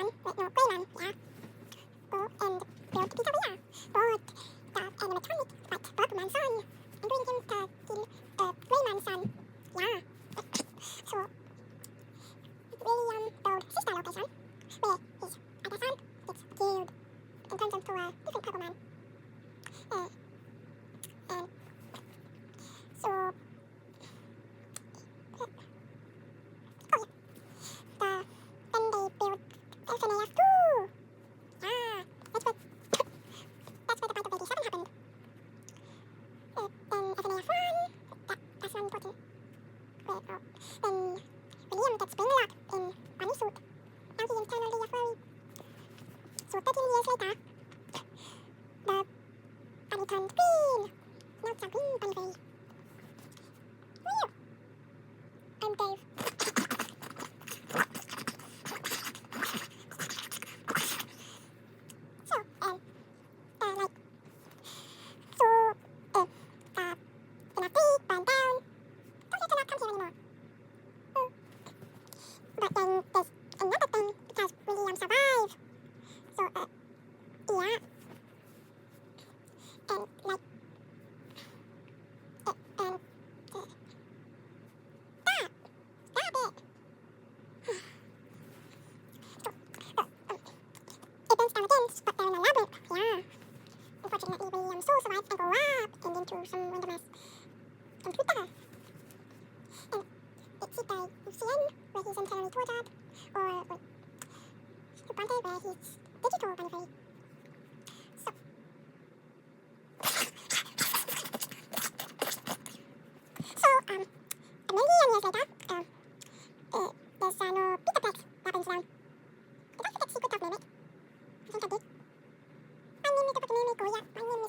Greyman, wait, no, Greyman, yeah. And built Peter Weir, bought the animatronic, but Bugman's son, and bring him to kill Greyman's son, yeah. So, William built sister location, where his other son gets killed and turns into a different Pokemon. And so, then they built FNAF 2. Yeah, that's where the Fight of 87 happened. Then FNAF 1, that's one important. Then William gets Springlock in bunny suit. Now he internally a furry. So 13 years later, the bunny turned green. Now it's a green bunny furry. Woo! I'm Dave. So, like, so, the fleet burned down. Don't you cannot come here anymore. But then there's another thing because William survived. So, yeah. And, like, and, stop it. So, it burns down again, but they're in a labyrinth, yeah. Unfortunately, William's soul survived and grew up and into some random ass computer. And it's either UCN, where he's internally tortured, or Bronte, where he's digital bunny. So, a million years later, there's no Peterplex happens now. Did I forget Secret of Mimic? I think I did. My name is Mimic, oh yeah, my name